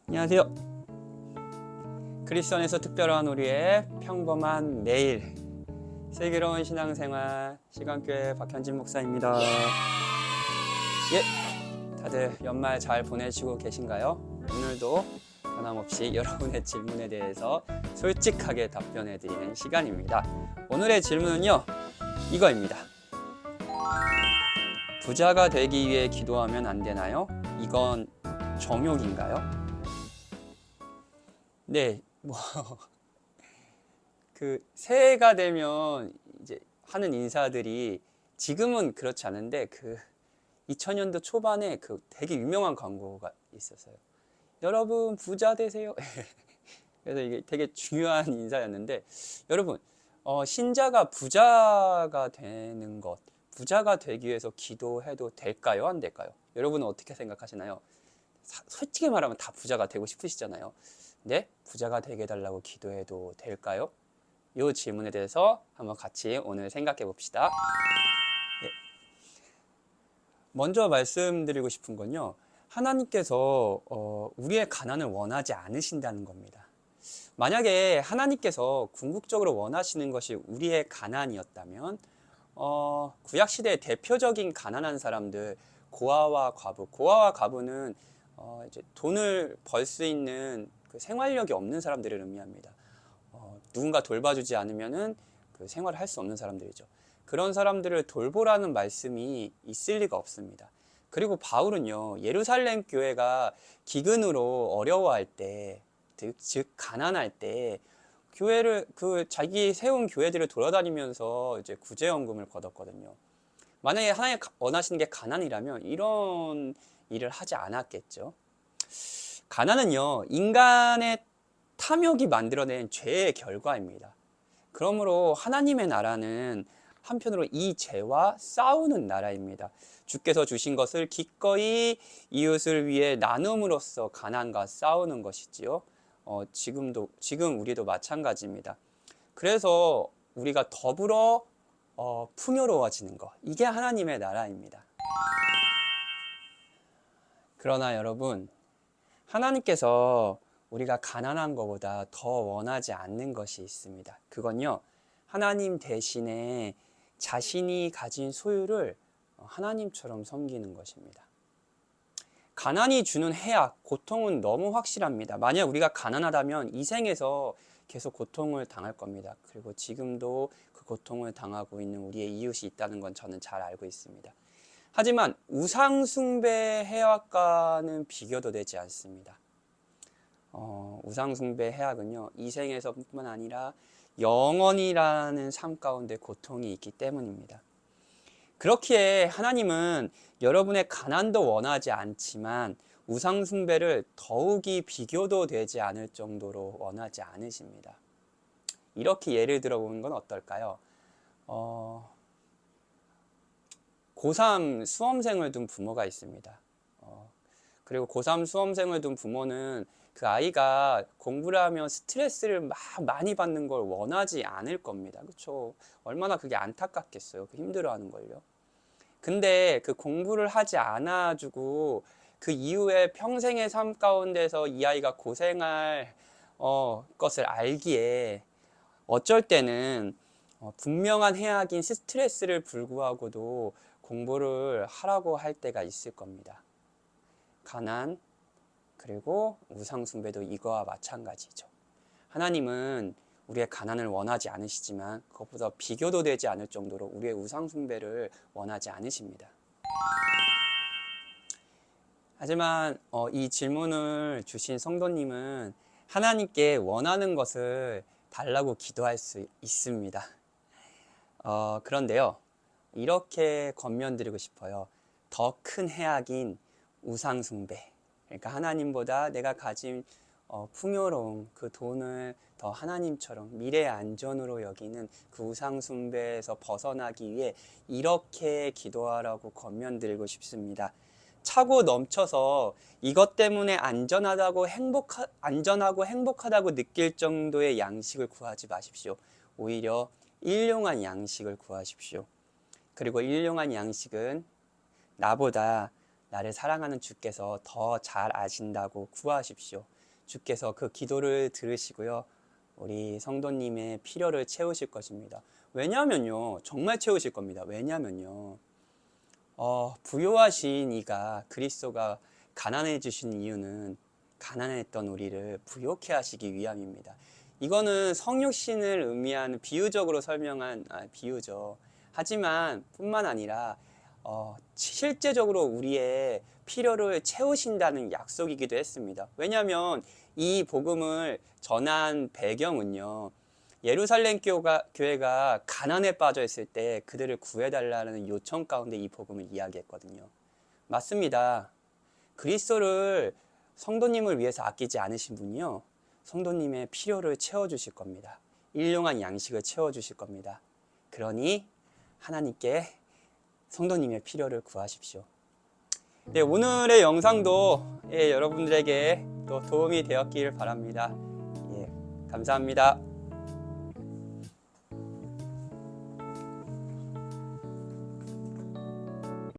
안녕하세요. 그리스도 안에서 특별한 우리의 평범한 매일 슬기로운 신앙생활 시간교회 박현진 목사입니다. 다들 연말 잘 보내시고 계신가요? 오늘도 변함없이 여러분의 질문에 대해서 솔직하게 답변해 드리는 시간입니다. 오늘의 질문은요, 이거입니다. 부자가 되기 위해 기도하면 안 되나요? 이건 정욕인가요? 네, 새해가 되면 이제 하는 인사들이 지금은 그렇지 않은데 2000년도 초반에 되게 유명한 광고가 있었어요. 여러분 부자 되세요. 그래서 이게 되게 중요한 인사였는데, 여러분 신자가 부자가 되는 것, 부자가 되기 위해서 기도해도 될까요? 안 될까요? 여러분은 어떻게 생각하시나요? 솔직히 말하면 다 부자가 되고 싶으시잖아요. 네? 부자가 되게 해달라고 기도해도 될까요? 이 질문에 대해서 한번 같이 오늘 생각해 봅시다. 먼저 말씀드리고 싶은 건요, 하나님께서 우리의 가난을 원하지 않으신다는 겁니다. 만약에 하나님께서 궁극적으로 원하시는 것이 우리의 가난이었다면 구약시대의 대표적인 가난한 사람들, 고아와 과부. 고아와 과부는 이제 돈을 벌 수 있는 생활력이 없는 사람들을 의미합니다. 누군가 돌봐주지 않으면은 생활을 할 수 없는 사람들이죠. 그런 사람들을 돌보라는 말씀이 있을 리가 없습니다. 그리고 바울은요, 예루살렘 교회가 기근으로 어려워할 때, 즉 가난할 때 교회를 자기 세운 교회들을 돌아다니면서 이제 구제연금을 거뒀거든요. 만약에 하나님 원하시는 게 가난이라면 이런 일을 하지 않았겠죠. 가난은요, 인간의 탐욕이 만들어낸 죄의 결과입니다. 그러므로 하나님의 나라는 한편으로 이 죄와 싸우는 나라입니다. 주께서 주신 것을 기꺼이 이웃을 위해 나눔으로써 가난과 싸우는 것이지요. 지금 우리도 마찬가지입니다. 그래서 우리가 더불어 풍요로워지는 것, 이게 하나님의 나라입니다. 그러나 여러분, 하나님께서 우리가 가난한 것보다 더 원하지 않는 것이 있습니다. 그건요, 하나님 대신에 자신이 가진 소유를 하나님처럼 섬기는 것입니다. 가난이 주는 해악, 고통은 너무 확실합니다. 만약 우리가 가난하다면 이 생에서 계속 고통을 당할 겁니다. 그리고 지금도 그 고통을 당하고 있는 우리의 이웃이 있다는 건 저는 잘 알고 있습니다. 하지만 우상숭배 해악과는 비교도 되지 않습니다. 우상숭배 해악은요, 이 생에서뿐만 아니라 영원이라는 삶 가운데 고통이 있기 때문입니다. 그렇기에 하나님은 여러분의 가난도 원하지 않지만 우상숭배를 더욱이 비교도 되지 않을 정도로 원하지 않으십니다. 이렇게 예를 들어보는 건 어떨까요? 고3 수험생을 둔 부모가 있습니다. 그리고 고3 수험생을 둔 부모는 그 아이가 공부를 하면 스트레스를 많이 받는 걸 원하지 않을 겁니다. 그렇죠? 얼마나 그게 안타깝겠어요. 힘들어하는 걸요. 근데 그 공부를 하지 않아주고 그 이후에 평생의 삶 가운데서 이 아이가 고생할 것을 알기에 어쩔 때는 분명한 해악인 스트레스를 불구하고도 공부를 하라고 할 때가 있을 겁니다. 가난, 그리고 우상숭배도 이거와 마찬가지죠. 하나님은 우리의 가난을 원하지 않으시지만 그것보다 비교도 되지 않을 정도로 우리의 우상숭배를 원하지 않으십니다. 하지만 이 질문을 주신 성도님은 하나님께 원하는 것을 달라고 기도할 수 있습니다. 그런데요, 이렇게 권면드리고 싶어요. 더 큰 해악인 우상숭배, 그러니까 하나님보다 내가 가진 풍요로움, 그 돈을 더 하나님처럼 미래의 안전으로 여기는 그 우상숭배에서 벗어나기 위해 이렇게 기도하라고 권면드리고 싶습니다. 차고 넘쳐서 이것 때문에 안전하고 행복하다고 느낄 정도의 양식을 구하지 마십시오. 오히려 일용한 양식을 구하십시오. 그리고 일용한 양식은 나보다 나를 사랑하는 주께서 더 잘 아신다고 구하십시오. 주께서 그 기도를 들으시고요. 우리 성도님의 필요를 채우실 것입니다. 왜냐하면요, 정말 채우실 겁니다. 왜냐하면요, 부요하신 이가 그리스도가 가난해지신 이유는 가난했던 우리를 부요케 하시기 위함입니다. 이거는 성육신을 의미하는 비유적으로 설명한 비유죠. 하지만 뿐만 아니라 실제적으로 우리의 필요를 채우신다는 약속이기도 했습니다. 왜냐하면 이 복음을 전한 배경은요, 예루살렘 교회가 가난에 빠져 있을 때 그들을 구해달라는 요청 가운데 이 복음을 이야기했거든요. 맞습니다. 그리스도를 성도님을 위해서 아끼지 않으신 분이요, 성도님의 필요를 채워주실 겁니다. 일용한 양식을 채워주실 겁니다. 그러니 하나님께 성도님의 필요를 구하십시오. 네, 오늘의 영상도 여러분들에게 또 도움이 되었기를 바랍니다. 감사합니다.